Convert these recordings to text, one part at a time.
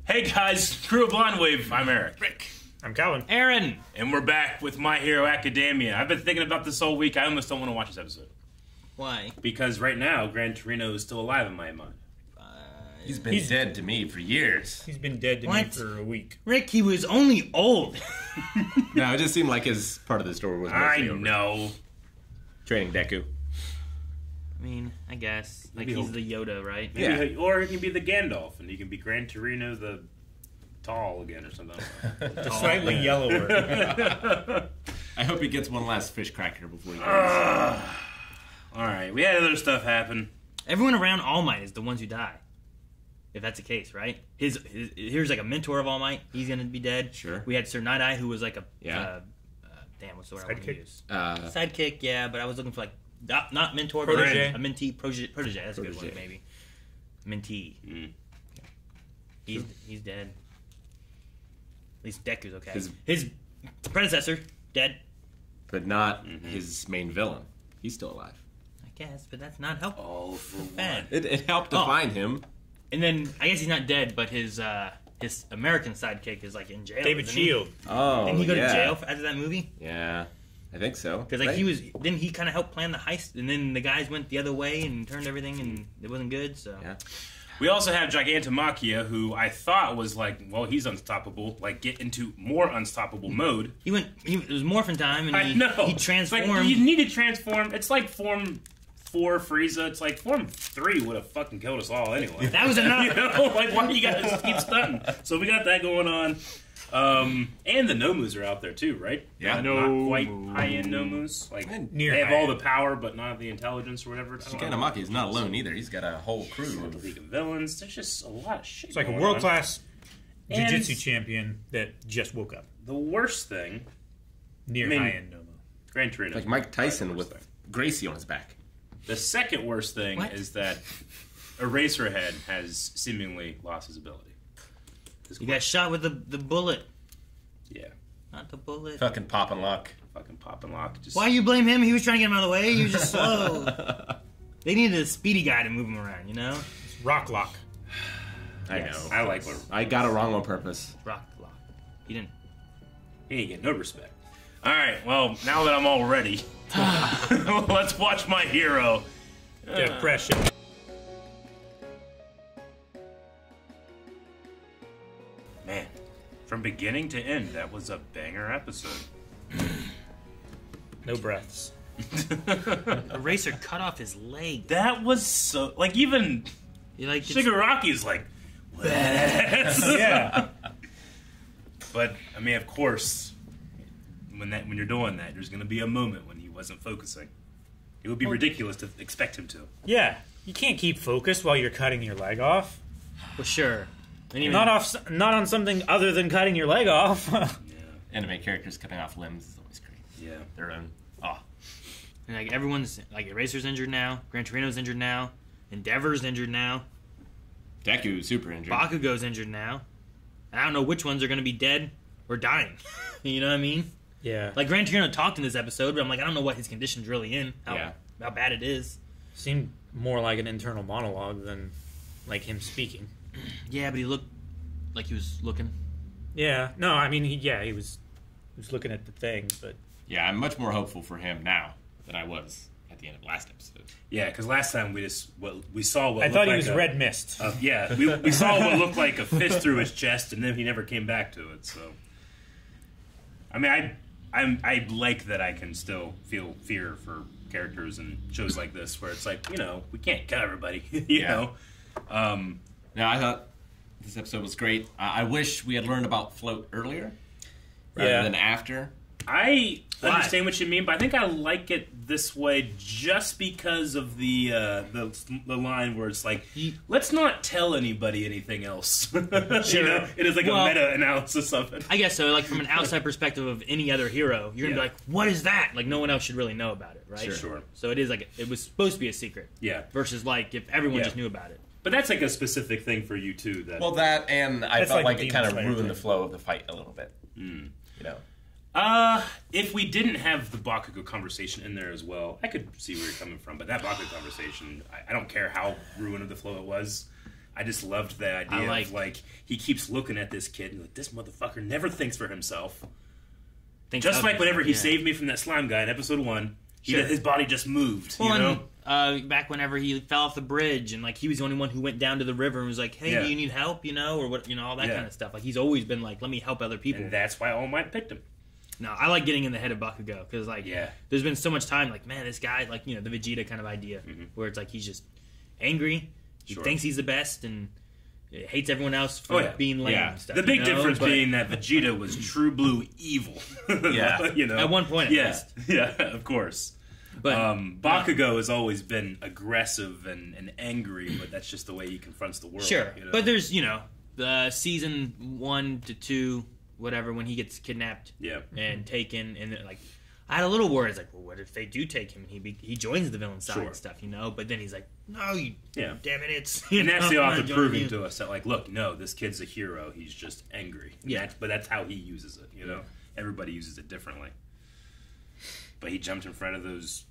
Hey guys, Crew of Blonde Wave, I'm Eric. Rick. I'm Calvin. Aaron. And we're back with My Hero Academia. I've been thinking about this all week. I almost don't want to watch this episode. Why? Because right now, Gran Torino is still alive in my mind. He's been dead to me for years. He's been dead to me for a week. Rick, he was only old. No, it just seemed like his part of the story was mostly over. Know. Training Deku. I mean, I guess. Like, Maybe he's the Yoda, right? Maybe or he can be the Gandalf, and he can be Gran Torino the tall again or something. Slightly yellower. I hope he gets one last fish cracker before he goes. Alright, we had other stuff happen. Everyone around All Might is the ones who die. If that's the case, right? Here's like a mentor of All Might. He's gonna be dead. Sure. We had Sir Night-Eye, who was like a damn, what's the word I want to Sidekick? use? Sidekick, yeah. But I was looking for like not mentor, Protege. but a mentee, protege. That's a good one, maybe. Mentee. Mm. He's dead. At least Deku's okay. His predecessor dead. But not his main villain. He's still alive. I guess, but that's not helpful. All for Bad. one. It helped to find him. And then I guess he's not dead, but his American sidekick is like in jail. David Shield. Oh, Didn't he go to jail after that movie? Yeah, I think so. Because like then he kind of helped plan the heist, and then the guys went the other way and turned everything, and it wasn't good. So Yeah. We also have Gigantomachia, who I thought was like, well, he's unstoppable. Like, get into more unstoppable mode. He was morphin time, and I know. he transformed. Like, you need to transform. It's like Form 4 Frieza. It's like Form 3 would have fucking killed us all anyway. That was enough. You know, like, why do you guys keep stunting? So we got that going on. And the Nomus are out there too, right? Yeah. Not quite high-end Nomus. Like, Near they have all high-end. the power, but not the intelligence or whatever. Gigantomachia is not alone either. He's got a whole crew. The League of Villains. There's just a lot of shit. It's like a going world-class And- jiu-jitsu champion that just woke up. on. The worst thing, Near I mean- high-end Nomo. Gran Torino. Like Mike Tyson Worst with thing. Gracie on his back. The second worst thing What? is that Eraserhead has seemingly lost his ability. You got shot with the bullet, Yeah. not the bullet. Fucking pop and lock. Fucking pop and lock. Just Why you blame him? He was trying to get him out of the way. He was just slow. They needed a speedy guy to move him around, you know? It's Rock Lock. I Yes. know. I like what I got it wrong on purpose. Rock lock. He didn't. he ain't get no respect. Alright, well, now that I'm all ready, let's watch My Hero. Depression. Man, from beginning to end, that was a banger episode. No breaths. Eraser cut off his leg. That was so... Like, even You like Shigaraki's like, what? Yeah. But, I mean, of course, when you're doing that, there's going to be a moment when he wasn't focusing. It would be ridiculous to expect him to. Yeah. You can't keep focused while you're cutting your leg off. Well, sure. And even, Not on something other than cutting your leg off. Yeah. Anime characters cutting off limbs is always great. Yeah. Their own. and like everyone's like Eraser's injured now, Gran Torino's injured now, Endeavor's injured now, Deku's super injured. Bakugo's injured now. I don't know which ones are going to be dead or dying. You know what I mean? Yeah. Like Gran Torino talked in this episode, but I'm like, I don't know what his condition's really in. Yeah. How bad it is. Seemed more like an internal monologue than like him speaking. Yeah, but he looked like he was looking. Yeah. No, I mean, he was looking at the thing, but Yeah, I'm much more hopeful for him now than I was at the end of last episode. Yeah, because last time we saw what I thought he looked was like red mist. yeah, we saw what looked like a fist through his chest, and then he never came back to it. So, I mean, I like that I can still feel fear for characters in shows like this, where it's like, you know, we can't kill everybody, you know. Now, I thought this episode was great. I wish we had learned about Float earlier rather than after. I understand what you mean, but I think I like it this way just because of the line where it's like, let's not tell anybody anything else. You know? It is like a meta-analysis of it. I guess so. Like from an outside perspective of any other hero, you're gonna be like, "What is that?" Like no one else should really know about it, right? Sure. So it is like it was supposed to be a secret. Yeah. Versus like if everyone just knew about it. But that's like a specific thing for you too. That Well, that and I That's felt like like it Demon kind of Slayer ruined thing. the flow of the fight a little bit. You know. If we didn't have the Bakugo conversation in there as well, I could see where you're coming from. But that Bakugo conversation, I don't care how ruin of the flow it was. I just loved the idea of like he keeps looking at this kid and like this motherfucker never thinks for himself. Just like whenever he saved me from that slime guy in episode 1, his body just moved. Well, you know? Back whenever he fell off the bridge and like he was the only one who went down to the river and was like, "Hey, do you need help?" You know, or what? You know, all that kind of stuff. Like he's always been like, "Let me help other people." And that's why All Might picked him. No, I like getting in the head of Bakugo because like, there's been so much time like, man, this guy like the Vegeta kind of idea where it's like he's just angry, he thinks he's the best and hates everyone else for being lame and stuff. The big difference being that Vegeta was true blue evil. You know, at one point, at least. Yeah, of course. But Bakugo has always been aggressive and angry, but that's just the way he confronts the world. Sure, you know? but there's the season 1 to 2, whatever, when he gets kidnapped and taken, and like I had a little worry. It's like, well, what if they do take him and he joins the villain side and stuff, But then he's like, no, damn it, it's and that's the author proving to us that like, look, no, this kid's a hero. He's just angry. But that's how he uses it. You know, everybody uses it differently. But he jumped in front of those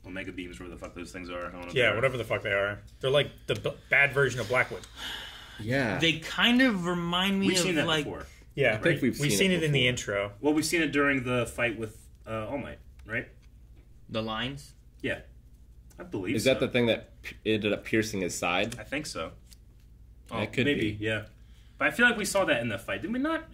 Omega beams, whatever the fuck those things are. I don't know whatever the fuck they are. They're like the bad version of Blackwood. Yeah. They kind of remind me We've of seen that like... before. Yeah, I think we've seen it in the intro. Well, we've seen it during the fight with All Might, right? The lines? Yeah. I believe Is that the thing that ended up piercing his side? I think so. It could maybe, be. yeah. But I feel like we saw that in the fight. Did we not?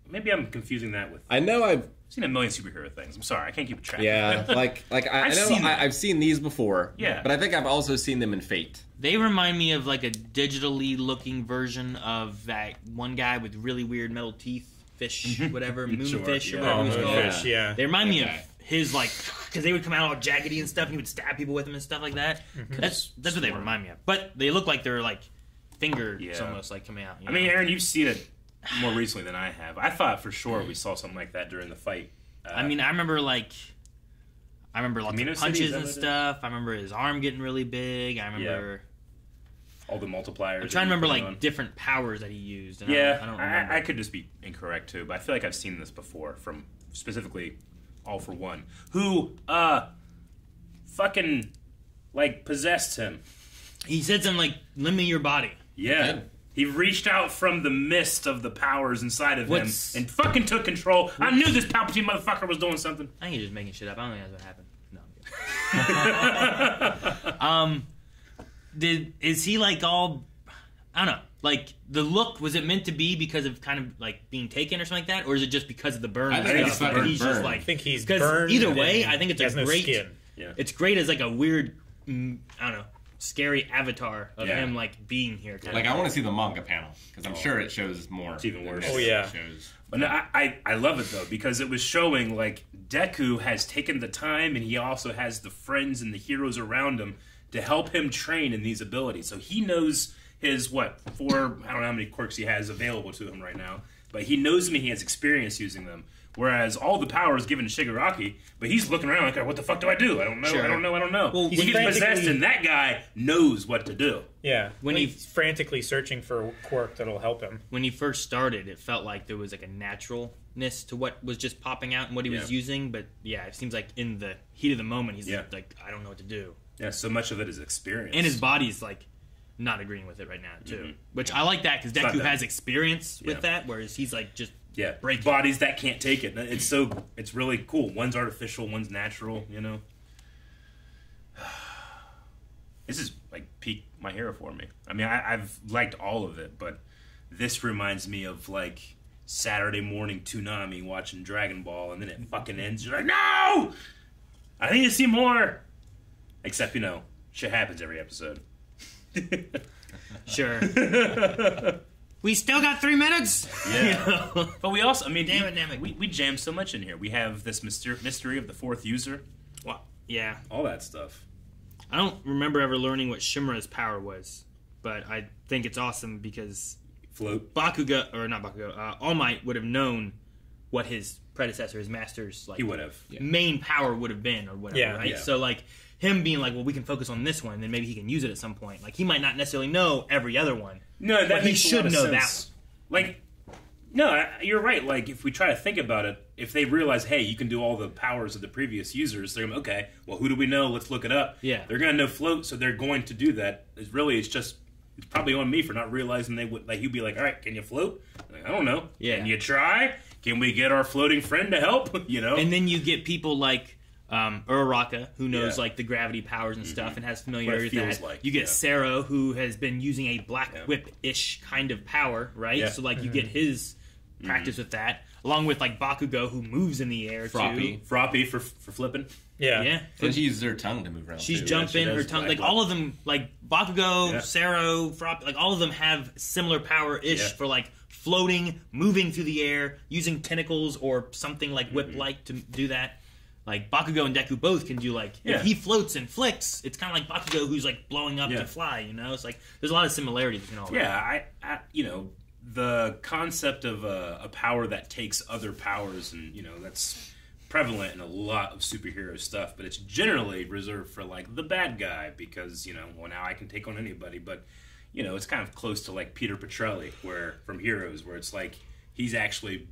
Maybe I'm confusing that with... I know I've seen a million superhero things. I'm sorry, I can't keep track. Yeah, I've seen these before. Yeah. But I think I've also seen them in Fate. They remind me of like a digitally looking version of that one guy with really weird metal teeth, fish, whatever, moonfish or whatever he's called. Moonfish, yeah. They remind me of his like, because they would come out all jaggedy and stuff, and he would stab people with them and stuff like that. That's what they remind me of. But they look like they're like fingers almost like coming out. I mean, Aaron, you've seen it more recently than I have. I thought for sure we saw something like that during the fight. I mean, I remember lots of punches and stuff. I remember his arm getting really big. I remember all the multipliers. I'm trying to remember like different powers that he used. And I don't remember. I could just be incorrect too, but I feel like I've seen this before from specifically All for One, who fucking like possessed him. He said something like, "Lend me your body." Yeah. He reached out from the mist of the powers inside of him and fucking took control. I knew this Palpatine motherfucker was doing something. I think you're just making shit up. I don't think that's what happened. No. Is he like all... I don't know. Like, the look, was it meant to be because of kind of like being taken or something like that? Or is it just because of the burn? I think it's the burn. Just like, I think he's burned. Either way, I think it's a great... Skin. Yeah. It's great as like a weird, I don't know, scary avatar of him like being here. Like I want to see the manga panel because I'm sure it shows more. It's even worse. Oh yeah. But no, I love it though because it was showing like Deku has taken the time and he also has the friends and the heroes around him to help him train in these abilities. So he knows his I don't know how many quirks he has available to him right now, but he knows them and he has experience using them. Whereas all the power is given to Shigaraki, but he's looking around like, what the fuck do I do? I don't know, Sure. I don't know. Well, he gets possessed and that guy knows what to do. Yeah, when he's frantically searching for a quirk that'll help him. When he first started, it felt like there was like a naturalness to what was just popping out and what he was using, but yeah, it seems like in the heat of the moment, he's like, I don't know what to do. Yeah, so much of it is experience. And his body's like not agreeing with it right now, too. Which I like that because Deku has experience with that, whereas he's like just... Yeah, break bodies that can't take it. It's really cool. One's artificial, one's natural, you know? This is like peak My Hero for me. I mean, I've liked all of it, but this reminds me of like Saturday morning Toonami watching Dragon Ball, and then it fucking ends. You're like, no! I need to see more! Except, shit happens every episode. Sure. We still got 3 minutes? Yeah. But we also, damn it. We jammed so much in here. We have this mystery of the fourth user. Well, yeah. All that stuff. I don't remember ever learning what Shimura's power was, but I think it's awesome because... Float. All Might would have known what his predecessor, his master's, like... He would have. Main power would have been, or whatever, right? Yeah. So, like, him being like, well, we can focus on this one, and then maybe he can use it at some point. Like, he might not necessarily know every other one. No, that he should know that one. Like, no, you're right. Like, if we try to think about it, if they realize, hey, you can do all the powers of the previous users, they're going to, okay, well, who do we know? Let's look it up. Yeah. They're going to know float, so they're going to do that. It's just it's probably on me for not realizing they would. Like he'd be like, "All right, can you float?" I'm like, I don't know. Yeah. Can you try? Can we get our floating friend to help? You know. And then you get people like Uraraka, who knows like the gravity powers and stuff, and has familiarity with that. Like, you get Sero, who has been using a Black Whip-ish kind of power, right? Yeah. So like you get his practice with that, along with like Bakugo, who moves in the air too. Froppy for flipping. Yeah. And she uses her tongue to move around. She's jumping, her tongue, like all of them, like Bakugo, Sero, Froppy, like all of them have similar power-ish for like floating, moving through the air, using tentacles or something like whip-like to do that. Like Bakugo and Deku both can do like if he floats and flicks, it's kind of like Bakugo who's like blowing up to fly. You know, it's like there's a lot of similarities between all that. Yeah, I you know, the concept of a power that takes other powers, and you know that's prevalent in a lot of superhero stuff, but it's generally reserved for like the bad guy because you know, well now I can take on anybody, but you know it's kind of close to like Peter Petrelli, where from Heroes, where it's like he's actually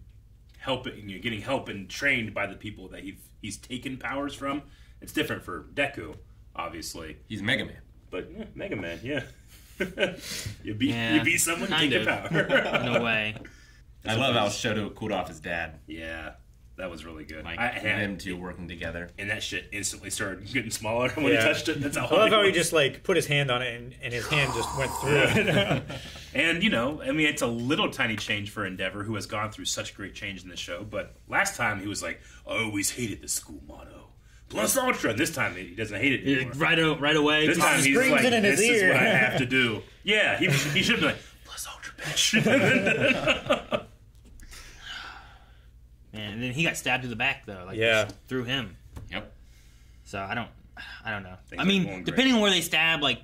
helping, you know, getting help and trained by the people that he's taken powers from. It's different for Deku, obviously. He's Mega Man, but Mega Man, you beat someone, take a power. In a way. I love how Shoto cooled off his dad. Yeah, that was really good. Like them two working together, and that shit instantly started getting smaller when he touched it. That's how. I love how he just like put his hand on it, and his hand just went through it. And you know, I mean, it's a little tiny change for Endeavor, who has gone through such great change in the show. But last time he was like, "I always hated the school motto, Plus Ultra." And this time he doesn't hate it anymore. Right away. This time he's like, "This is what I have to do." Yeah, he should be like, "Plus Ultra, bitch." And then he got stabbed to the back though, like through him. Yep. So I don't know. I mean, depending on where they stab, like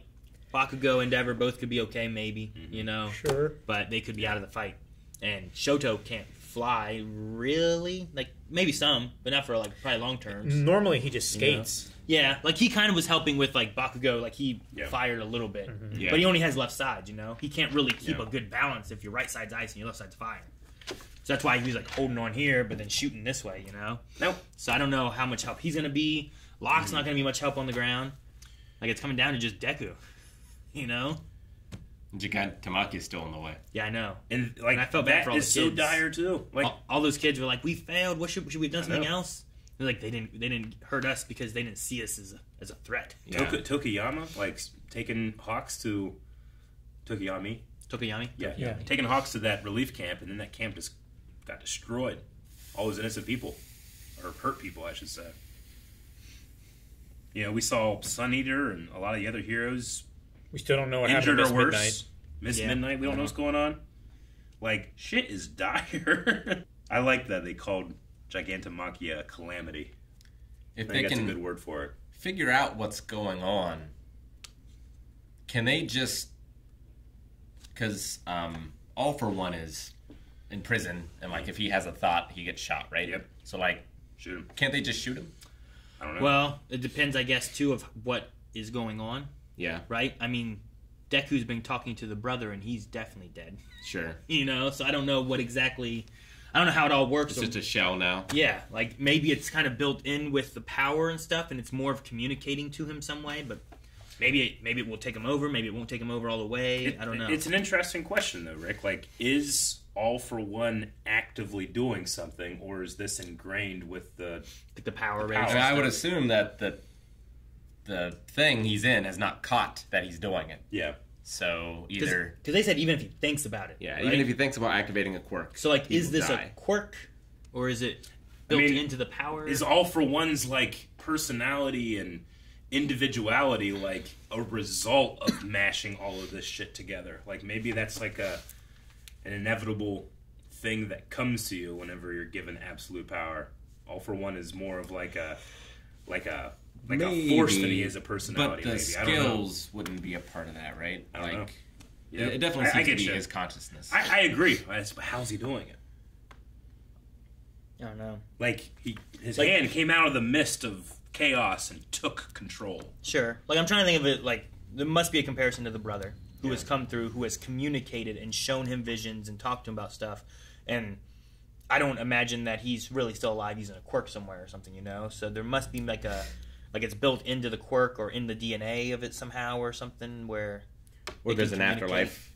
Bakugo, Endeavor both could be okay, maybe, you know. Sure. But they could be out of the fight. And Shoto can't fly, really. Like, maybe some, but not for, like, probably long terms. Normally he just skates. You know? Yeah, like, he kind of was helping with, like, Bakugo. Like, he fired a little bit. Yeah. But he only has left side, you know. He can't really keep a good balance if your right side's ice and your left side's fire. So that's why he was, like, holding on here, but then shooting this way, you know. Nope. So I don't know how much help he's going to be. Locke's not going to be much help on the ground. Like, it's coming down to just Deku. You know, Gigantomachia is still in the way. Yeah, I know, and like I felt bad for all the kids. So dire too. Like all those kids were like, "We failed. What should we have done something else?" They're like, they didn't hurt us because they didn't see us as a threat. Yeah. Tokiyama, like taking Hawks to Tokiyami. Yeah, taking Hawks to that relief camp, and then that camp just got destroyed. All those innocent people, or hurt people, I should say. You know, we saw Sun Eater and a lot of the other heroes. We still don't know what happened to Miss Midnight. Miss Midnight, we don't know what's going on. Like, shit is dire. I like that they called Gigantomachia a calamity. If they can a good word for it. Figure out what's going on, can they just... Because All For One is in prison, and, like, if he has a thought, he gets shot, right? Yep. So, like, shoot him. Can't they just shoot him? I don't know. Well, it depends, I guess, too, of what is going on. Yeah. Right? I mean, Deku's been talking to the brother, and he's definitely dead. Sure. You know, so I don't know what exactly... I don't know how it all works. It's just a shell now. Yeah, like, maybe it's kind of built in with the power and stuff, and it's more of communicating to him some way, but maybe it will take him over, maybe it won't take him over all the way. I don't know. It's an interesting question, though, Rick. Like, is All For One actively doing something, or is this ingrained with the power base? I would assume that the thing he's in has not caught that he's doing it. Yeah. So either... Because they said even if he thinks about it. Yeah, right? even if he thinks about activating a quirk. So, like, is this a quirk, or is it built into the power? Is All For One's, like, personality and individuality, like, a result of mashing all of this shit together? Like, maybe that's, like, an inevitable thing that comes to you whenever you're given absolute power. All For One is more of, like a force than he is a personality. But the skills wouldn't be a part of that, right? I don't know. Yeah. It definitely seems to be his consciousness. I agree. How's he doing it? I don't know. Like, his hand came out of the mist of chaos and took control. Sure. Like, I'm trying to think of it, like, there must be a comparison to the brother who has come through, who has communicated and shown him visions and talked to him about stuff. And I don't imagine that he's really still alive using a quirk somewhere or something, you know? So there must be, like, it's built into the quirk or in the DNA of it somehow or something where... Or there's an afterlife.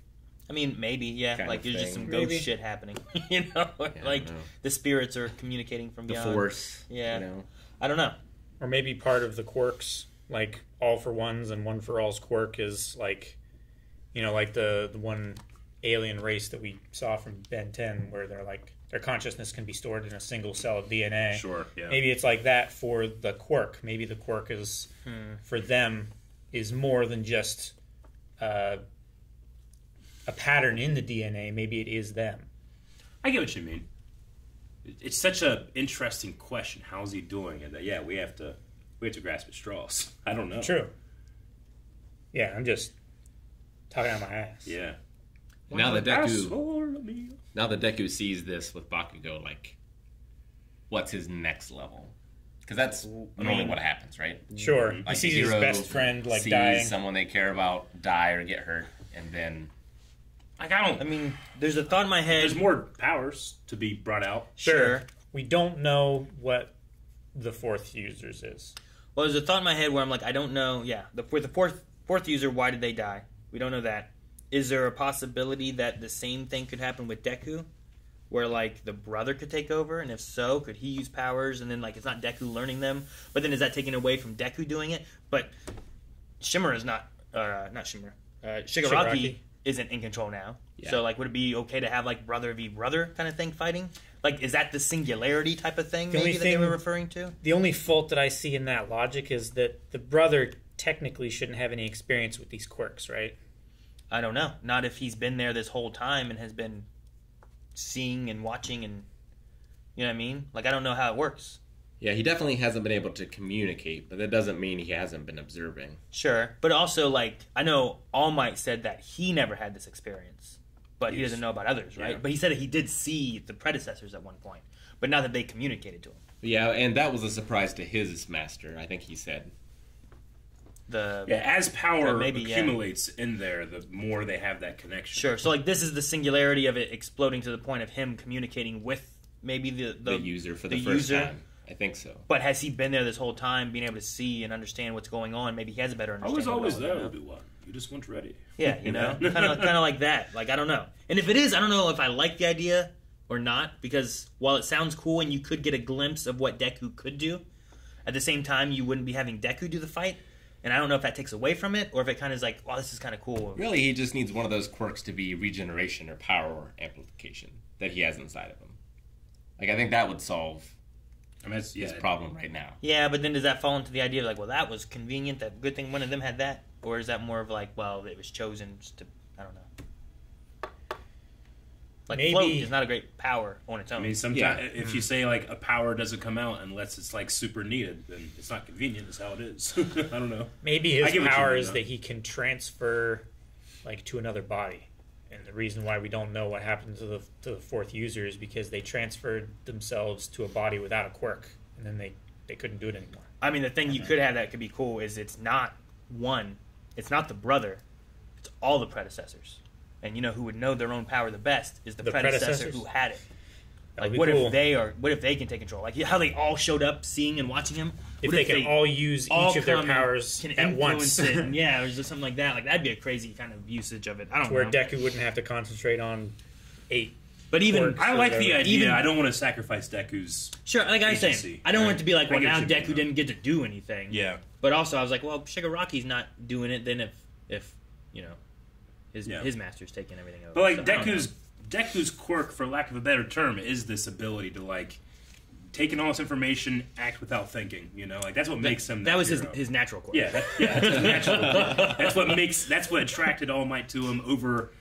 I mean, maybe, yeah. Kind like, of there's just thing. some ghost shit happening. You know? Like, the spirits are communicating from The beyond. Force. Yeah. You know? I don't know. Or maybe part of the quirks, like All for One's and One for All's quirk is like, you know, like the one alien race that we saw from Ben 10 where they're like, their consciousness can be stored in a single cell of DNA. Sure, yeah. Maybe it's like that for the quirk. Maybe the quirk is, for them, is more than just a pattern in the DNA. Maybe it is them. I get what you mean. It's such an interesting question. How's he doing? And that, we have to grasp at straws. I don't know. True. Yeah, I'm just talking out my ass. Yeah. Now that Deku sees this with Bakugo, like, what's his next level? Because that's normally what happens, right? Sure. Like he sees his best friend like dying. Someone they care about die or get hurt, and then Like, I mean, there's a thought in my head. There's more powers to be brought out. Sure. We don't know what the fourth user's is. Well, there's a thought in my head where I'm like, I don't know. Yeah, with the fourth user, why did they die? We don't know that. Is there a possibility that the same thing could happen with Deku? Where, like, the brother could take over? And if so, could he use powers? And then, like, it's not Deku learning them. But then is that taken away from Deku doing it? But Shimura is not Shimura. Shigaraki isn't in control now. Yeah. So, like, would it be okay to have, like, brother v. brother kind of thing fighting? Like, is that the singularity type of thing maybe that they were referring to? The only fault that I see in that logic is that the brother technically shouldn't have any experience with these quirks, right? I don't know. Not if he's been there this whole time and has been seeing and watching and... You know what I mean? Like, I don't know how it works. Yeah, he definitely hasn't been able to communicate, but that doesn't mean he hasn't been observing. Sure. But also, like, I know All Might said that he never had this experience, but he doesn't know about others, right? Yeah. But he said that he did see the predecessors at one point, but not that they communicated to him. Yeah, and that was a surprise to his master, I think he said. As power accumulates in there, the more they have that connection. Sure. So, like, this is the singularity of it exploding to the point of him communicating with maybe the user for the first time. I think so. But has he been there this whole time, being able to see and understand what's going on? Maybe he has a better understanding. I was always there, Obi-Wan. You just weren't ready. Yeah, you know? kind of like that. Like, I don't know. And if it is, I don't know if I like the idea or not, because while it sounds cool and you could get a glimpse of what Deku could do, at the same time, you wouldn't be having Deku do the fight. And I don't know if that takes away from it, or if it kind of is like, wow, this is kind of cool. Really, he just needs one of those quirks to be regeneration or power amplification that he has inside of him. Like, I think that would solve his problem right now. Yeah, but then does that fall into the idea of like, well, that was convenient, that good thing one of them had that? Or is that more of like, well, it was chosen just to, I don't know. Like, maybe float is not a great power on its own. I mean, sometimes if you say like a power doesn't come out unless it's like super needed, then it's not convenient. That's how it is. I don't know. Maybe his power is that he can transfer like to another body, and the reason why we don't know what happened to the fourth user is because they transferred themselves to a body without a quirk, and then they couldn't do it anymore. I mean, the thing you could have that could be cool is it's not one, it's not the brother, it's all the predecessors. And you know who would know their own power the best is the predecessor who had it. Like, what if they can take control? Like how they all showed up, seeing and watching him. If they can all use each of their powers at once, it, or just something like that. Like that'd be a crazy kind of usage of it. I don't know. Where Deku wouldn't have to concentrate on 8. But even I like the idea. I don't want to sacrifice Deku's. Sure, like I was saying, I don't want it to be like, well, now Deku didn't get to do anything. Yeah. But also, I was like, well, Shigaraki's not doing it. Then if you know. His master's taking everything over. But like Deku's quirk, for lack of a better term, is this ability to like take in all this information, act without thinking. You know, like that's what makes him. That was his natural quirk. Yeah, that's his natural quirk. That's what attracted All Might to him over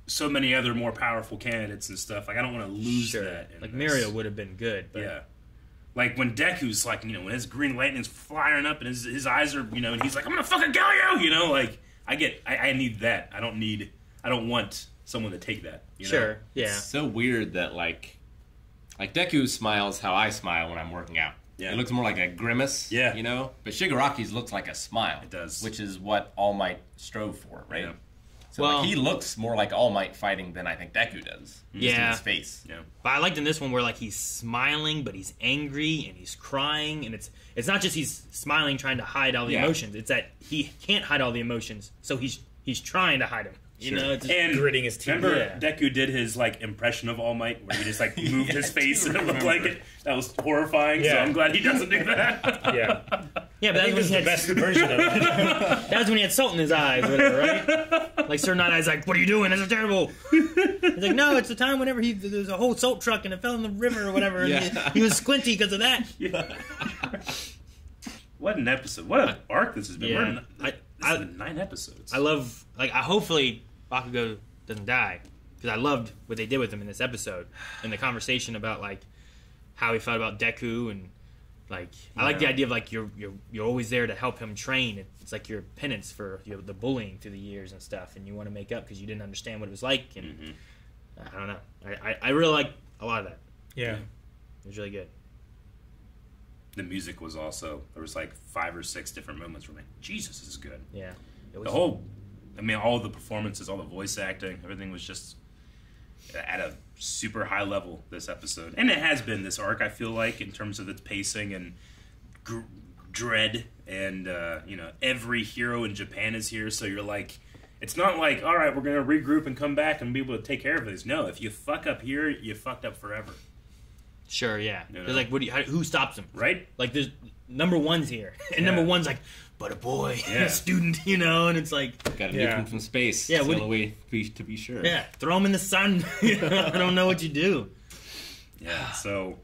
so many other more powerful candidates and stuff. Like I don't want to lose that. Like Mirio would have been good. But. Yeah. Like when Deku's like, when his green lightning's flying up and his eyes are, and he's like, I'm gonna fucking kill you. Like. I need that. I don't want someone to take that. Sure, yeah. It's so weird that like Deku smiles how I smile when I'm working out. Yeah. It looks more like a grimace. Yeah. But Shigaraki's looks like a smile. It does. Which is what All Might strove for, right? Yeah. So well, he looks more like All Might fighting than I think Deku does. Just in his face. Yeah. But I liked in this one where like he's smiling, but he's angry and he's crying, and it's not just he's smiling trying to hide all the emotions. It's that he can't hide all the emotions, so he's he's trying to hide him. You know, it's just and gritting his teeth. Remember, Deku did his like impression of All Might, where he just like moved his face and it looked like it. That was horrifying. So I'm glad he doesn't do that. Yeah, but that's when he had the best version of it. that was when he had salt in his eyes, or whatever, right? Like Sir Night Eye's like, "What are you doing? This is terrible." He's like, "No, it's the time whenever there was a whole salt truck and it fell in the river or whatever. And he was squinty because of that." What an episode! What an arc this has been. Yeah. This has been 9 episodes. I love, like, hopefully Bakugo doesn't die, because I loved what they did with him in this episode and the conversation about like how he felt about Deku, and like I like the idea of like you're always there to help him train. It's like your penance for the bullying through the years and stuff, and you want to make up because you didn't understand what it was like. And I don't know. I really like a lot of that. Yeah, it was really good. The music was also, there was like 5 or 6 different moments where I'm like, Jesus, this is good. Yeah. The whole, I mean, all the performances, all the voice acting, everything was just at a super high level this episode. And it has been this arc, I feel like, in terms of its pacing and dread. And, every hero in Japan is here, so you're like, it's not like, all right, we're going to regroup and come back and be able to take care of this. No, if you fuck up here, you fucked up forever. Sure, yeah. You know? There's like, who stops him? Right? Like, there's number 1's here, and number 1's like, but a boy, a student, and it's like, got to nuke him from space. Yeah, that's the only way to be sure. Yeah, throw him in the sun. I don't know what you do. Yeah, so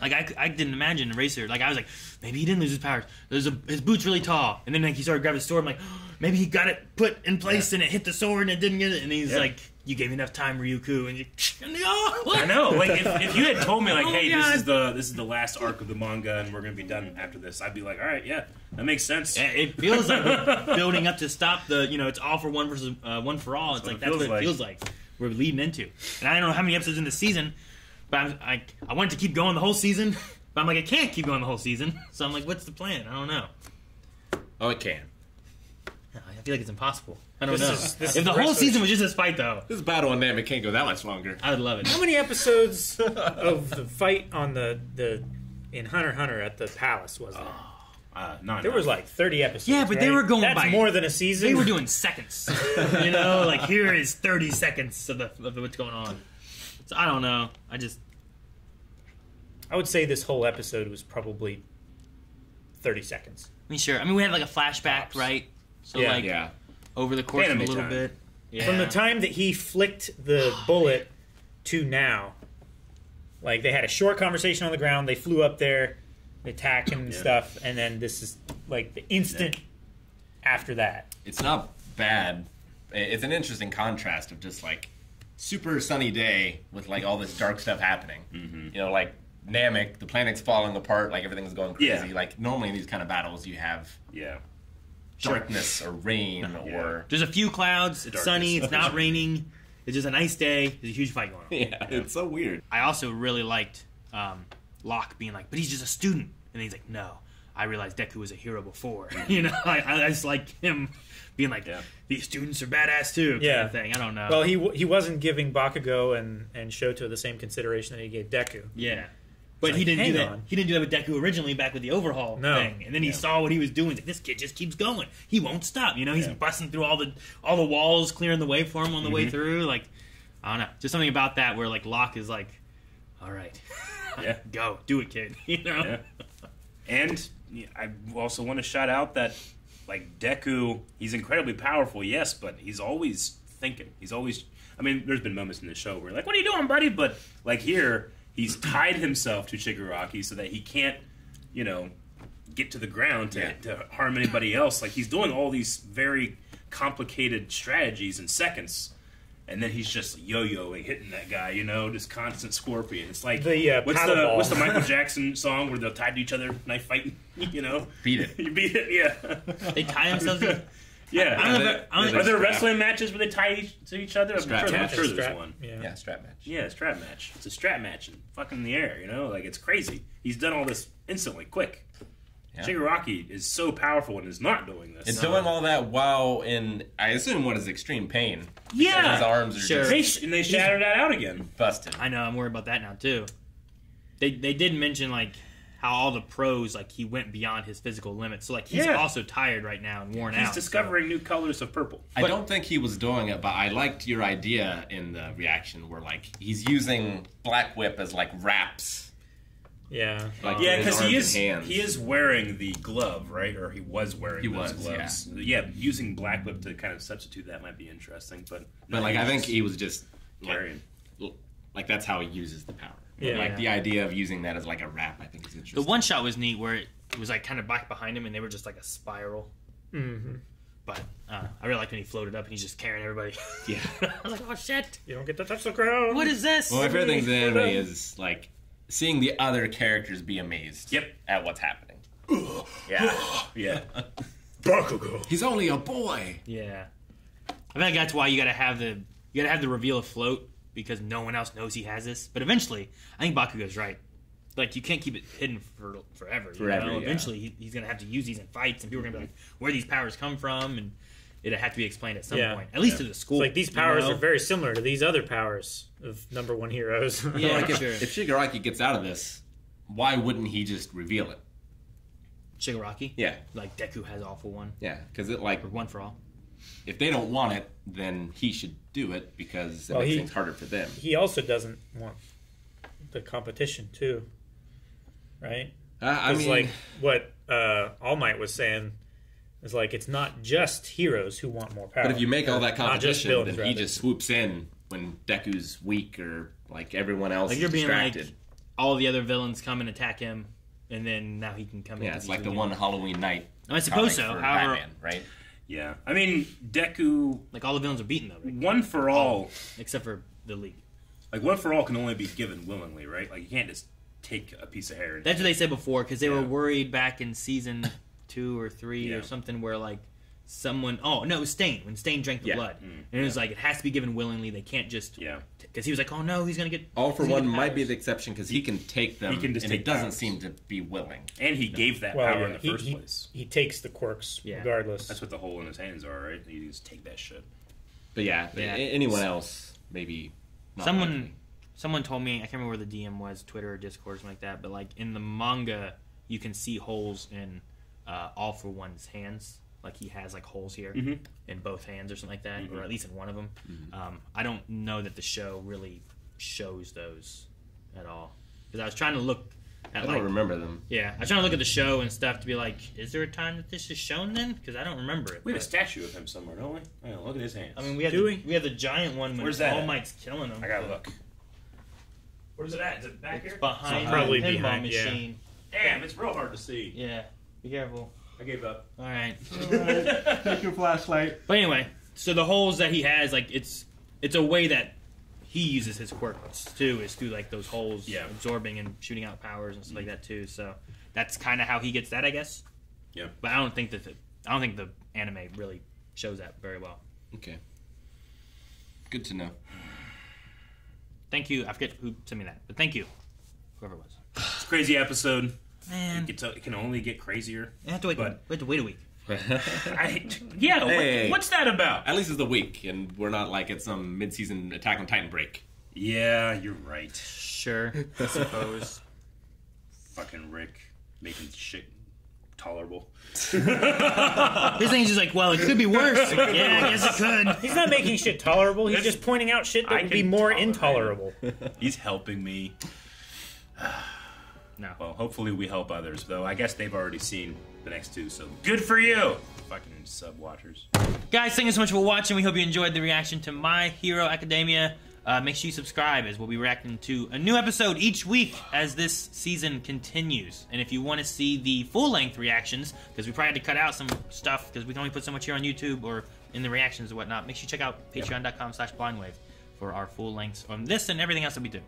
like I didn't imagine Eraser. Like I was like, maybe he didn't lose his powers. His boot's really tall, and then like he started grabbing the sword. I'm like, maybe he got it put in place and it hit the sword and it didn't get it. And he's like, you gave me enough time, Ryuku, and I know. Like if you had told me like, hey, this is the last arc of the manga and we're gonna be done after this, I'd be like, all right, yeah, that makes sense. It feels like we're building up to stop the it's all for one versus one for all. It's like that's what it feels like we're leading into. And I don't know how many episodes in the season, but I wanted to keep going the whole season, but I'm like I can't keep going the whole season. So I'm like, what's the plan? I don't know. Oh, it can. I feel like it's impossible. I don't know. If the whole season was just this fight, though, This battle on Namek can't go that much longer. I would love it. How many episodes of the fight on the in Hunter x Hunter at the palace was there? There was like 30 episodes. Yeah, but they were going That's by more than a season. They were doing seconds. Like here is 30 seconds of what's going on. So I don't know. I would say this whole episode was probably 30 seconds. I mean, sure. I mean, we had like a flashback, right? So over the course of a little bit. Yeah. From the time that he flicked the bullet to now, like they had a short conversation on the ground, they flew up there, they attacked him and stuff, and then this is like the instant after that. It's not bad. It's an interesting contrast of just like super sunny day with like all this dark stuff happening. Mm-hmm. Like Namek, the planet's falling apart, like everything's going crazy. Like normally in these kind of battles you have darkness or rain or there's a few clouds, it's sunny, it's not raining, it's just a nice day, there's a huge fight going on. It's so weird. I also really liked Locke being like, but he's just a student, and then he's like, no, I realized Deku was a hero before. I just like him being like, these students are badass too, kind of thing. I don't know. Well, he wasn't giving Bakugo and Shoto the same consideration that he gave Deku. Yeah. But he didn't do that. He didn't do that with Deku originally back with the overhaul thing, and then he saw what he was doing. He's like, this kid just keeps going. He won't stop. He's busting through all the walls, clearing the way for him on the way through. Like, I don't know, just something about that where like Locke is like, all right, go do it, kid. And I also want to shout out that like Deku, he's incredibly powerful, yes, but he's always thinking. He's always. I mean, there's been moments in the show where you're like, what are you doing, buddy? But like here. He's tied himself to Shigaraki so that he can't, get to the ground to harm anybody else. Like, he's doing all these very complicated strategies in seconds, and then he's just yo-yoing, hitting that guy, just constant scorpion. It's like, what's the Michael Jackson song where they're tied to each other, knife fighting, Beat it. You beat it, yeah. They tie themselves to... Yeah. Are there wrestling matches where they tie to each other? I'm sure there's one. Yeah, strap match. Yeah, strap match. It's a strap match and fucking in the air, Like, it's crazy. He's done all this instantly, quick. Yeah. Shigaraki is so powerful and is not doing this. And doing all that while in, I assume, what is extreme pain. Yeah. His arms are just... And they shattered that out again. Busted. I know, I'm worried about that now, too. They did mention, like, how all the pros, like, he went beyond his physical limits. So, like, he's also tired right now and worn out. He's discovering new colors of purple. I don't think he was doing it, but I liked your idea in the reaction where, like, he's using Black Whip as, like, wraps. Yeah. Like, Yeah, because he he is wearing the glove, right? Or he was wearing those gloves. Yeah, using Black Whip to kind of substitute that might be interesting. But like, I think he was just carrying. Like, that's how he uses the power. Yeah. Like, the idea of using that as, like, a wrap, I think is interesting. The one shot was neat where it was, like, kind of back behind him and they were just, like, a spiral. Mm-hmm. But I really liked when he floated up and he's just carrying everybody. Yeah. I was like, oh, shit. You don't get to touch the ground. What is this? Well, my favorite thing in anime is, like, seeing the other characters be amazed at what's happening. Yeah. Bakugo. He's only a boy. Yeah. I feel like that's why you gotta have the reveal afloat, because no one else knows he has this. But eventually, I think Bakugo's right. Like, you can't keep it hidden for forever. You know? Yeah. Eventually, he's gonna have to use these in fights, and people are gonna be like, "Where these powers come from?" And it'll have to be explained at some point, at least to the school. It's like, these powers are very similar to these other powers of #1 heroes. Yeah, Like, sure. if Shigaraki gets out of this, why wouldn't he just reveal it? Shigaraki? Yeah. Like, Deku has Awful One. Yeah, because it, like, Or One for All. if they don't want it, then he should do it because it makes things harder for them. He also doesn't want the competition, too. Right? I mean, like, what All Might was saying is, like, it's not just heroes who want more power. but if you make all that Not just competition, villains, then he rather. just swoops in when Deku's weak or, like, everyone else Like, is you're being distracted. like, all the other villains come and attack him, and then now he can come in. Yeah, it's like the one Halloween night. I suppose so. comic for However, Batman, right? Yeah. I mean, Deku, like, all the villains are beaten, though, right? One for All, Except for the League. like, One for All can only be given willingly, right? Like, you can't just take a piece of hair. And That's what they said before, because they were worried back in season 2 or 3 Yeah. or something where, like, someone... Oh, no, it was Stain, when Stain drank the blood. And it was like, it has to be given willingly. They can't just... Yeah. Because he was like, oh, no, he's going to get... All for he's gonna One get might be powers. the exception because he can take them, He can just and take it doesn't powers. seem to be willing. And he gave that Well, power yeah, in the first place. He takes the quirks regardless. That's what the hole in his hands are, right? You just take that shit. But yeah, anyone else, maybe not Someone told me, I can't remember where the DM was, Twitter or Discord or something like that, but, like, in the manga, you can see holes in All for One's hands. Like, he has, like, holes here in both hands or something like that, or at least in one of them. I don't know that the show really shows those at all. Because I was trying to look at, I don't remember them. Yeah, I was trying to look at the show and stuff to be like, is there a time that this is shown then? Because I don't remember it. We have a statue of him somewhere, don't we? I know, look at his hands. I mean, we have the giant one when Where's that All at? Might's killing him. I gotta look. Where's it at? Is it back here? Behind Probably the pinball behind, machine. Damn, it's real hard to see. Yeah, be careful. I gave up. All right. Take your flashlight. But anyway, so the holes that he has, like, it's a way that he uses his quirks too, is through, like, those holes, absorbing and shooting out powers and stuff like that too. So that's kind of how he gets that, I guess. Yeah. But I don't think the anime really shows that very well. Okay. Good to know. Thank you. I forget who sent me that, but thank you, whoever it was. It's a crazy episode. Man, It can only get crazier. we have to wait. But- We have to wait a week. Hey. What's that about? At least it's a week, and we're not like at some mid-season Attack on Titan break. Yeah, you're right. Sure, I suppose. Fucking Rick making shit tolerable. His thing is just like, well, it could be worse. Yeah, I guess it could. He's not making shit tolerable. He's just pointing out shit that I would be can more tolerate it. intolerable. He's helping me. No. Well, hopefully we help others, though. I guess they've already seen the next two, so good for you, fucking sub-watchers. Guys, thank you so much for watching. We hope you enjoyed the reaction to My Hero Academia. Make sure you subscribe, as we'll be reacting to a new episode each week as this season continues. And if you want to see the full-length reactions, because we probably had to cut out some stuff because we can only put so much here on YouTube or in the reactions and whatnot, make sure you check out patreon.com/blindwave for our full lengths on this and everything else that we do.